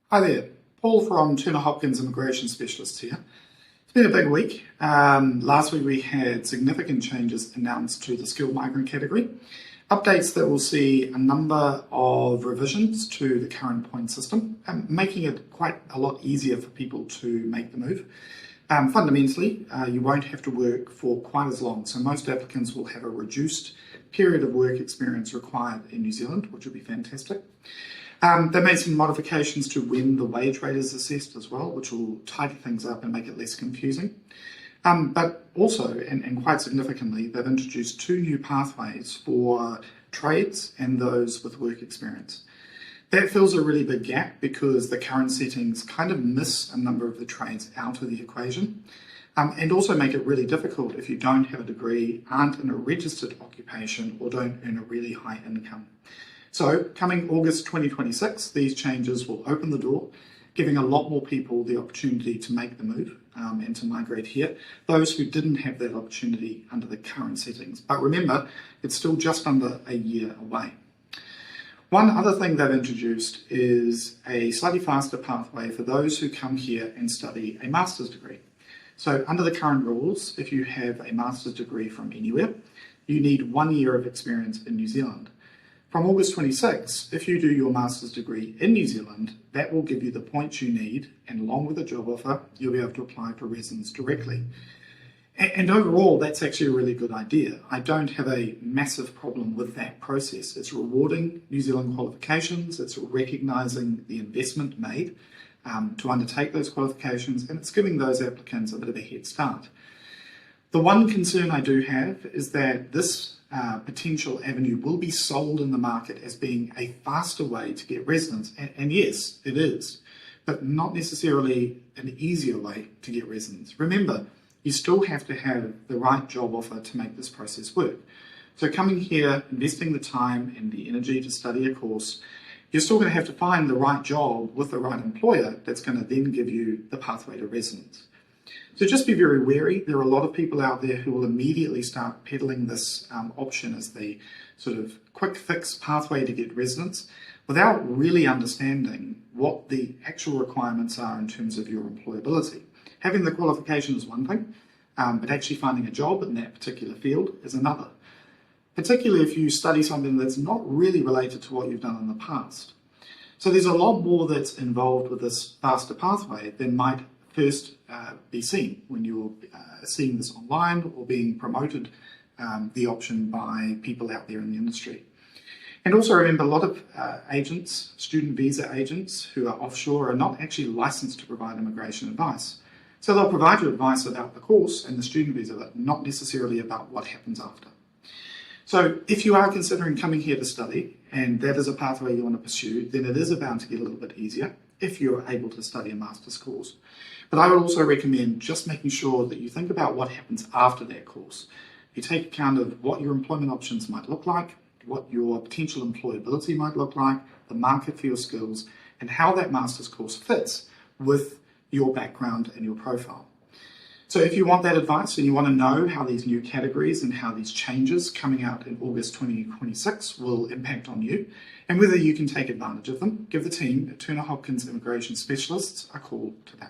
Hi there, Paul from Turner Hopkins Immigration Specialists here. It's been a big week. Last week we had significant changes announced to the skilled migrant category, updates that will see a number of revisions to the current point system, making it quite a lot easier for people to make the move. Fundamentally, you won't have to work for quite as long, so most applicants will have a reduced period of work experience required in New Zealand, which will be fantastic. They made some modifications to when the wage rate is assessed as well, which will tidy things up and make it less confusing. But also, and quite significantly, they've introduced two new pathways for trades and those with work experience. That fills a really big gap because the current settings kind of miss a number of the trades out of the equation, and also make it really difficult if you don't have a degree, aren't in a registered occupation, or don't earn a really high income. So coming August 2026, these changes will open the door, giving a lot more people the opportunity to make the move and to migrate here, those who didn't have that opportunity under the current settings. But remember, it's still just under a year away. One other thing they've introduced is a slightly faster pathway for those who come here and study a master's degree. So under the current rules, if you have a master's degree from anywhere, you need 1 year of experience in New Zealand. From August 26, if you do your master's degree in New Zealand, that will give you the points you need, and along with a job offer, you'll be able to apply for residence directly. And overall, that's actually a really good idea. I don't have a massive problem with that process. It's rewarding New Zealand qualifications, it's recognising the investment made to undertake those qualifications, and it's giving those applicants a bit of a head start. The one concern I do have is that this potential avenue will be sold in the market as being a faster way to get residence, and yes, it is, but not necessarily an easier way to get residence. Remember, you still have to have the right job offer to make this process work. So coming here, investing the time and the energy to study a course, you're still going to have to find the right job with the right employer that's going to then give you the pathway to residence. So just be very wary. There are a lot of people out there who will immediately start peddling this option as the sort of quick fix pathway to get residence without really understanding what the actual requirements are in terms of your employability. Having the qualification is one thing, but actually finding a job in that particular field is another, particularly if you study something that's not really related to what you've done in the past. So there's a lot more that's involved with this faster pathway than might first be seen when you're seeing this online or being promoted the option by people out there in the industry. And also remember, a lot of agents, student visa agents who are offshore, are not actually licensed to provide immigration advice. So they'll provide you advice about the course and the student visa, but not necessarily about what happens after. So if you are considering coming here to study, and that is a pathway you want to pursue, then it is about to get a little bit easier if you're able to study a master's course. But I would also recommend just making sure that you think about what happens after that course. You take account of what your employment options might look like, what your potential employability might look like, the market for your skills, and how that master's course fits with your background and your profile. So if you want that advice and you want to know how these new categories and how these changes coming out in August 2026 will impact on you, and whether you can take advantage of them, give the team at Turner Hopkins Immigration Specialists a call today.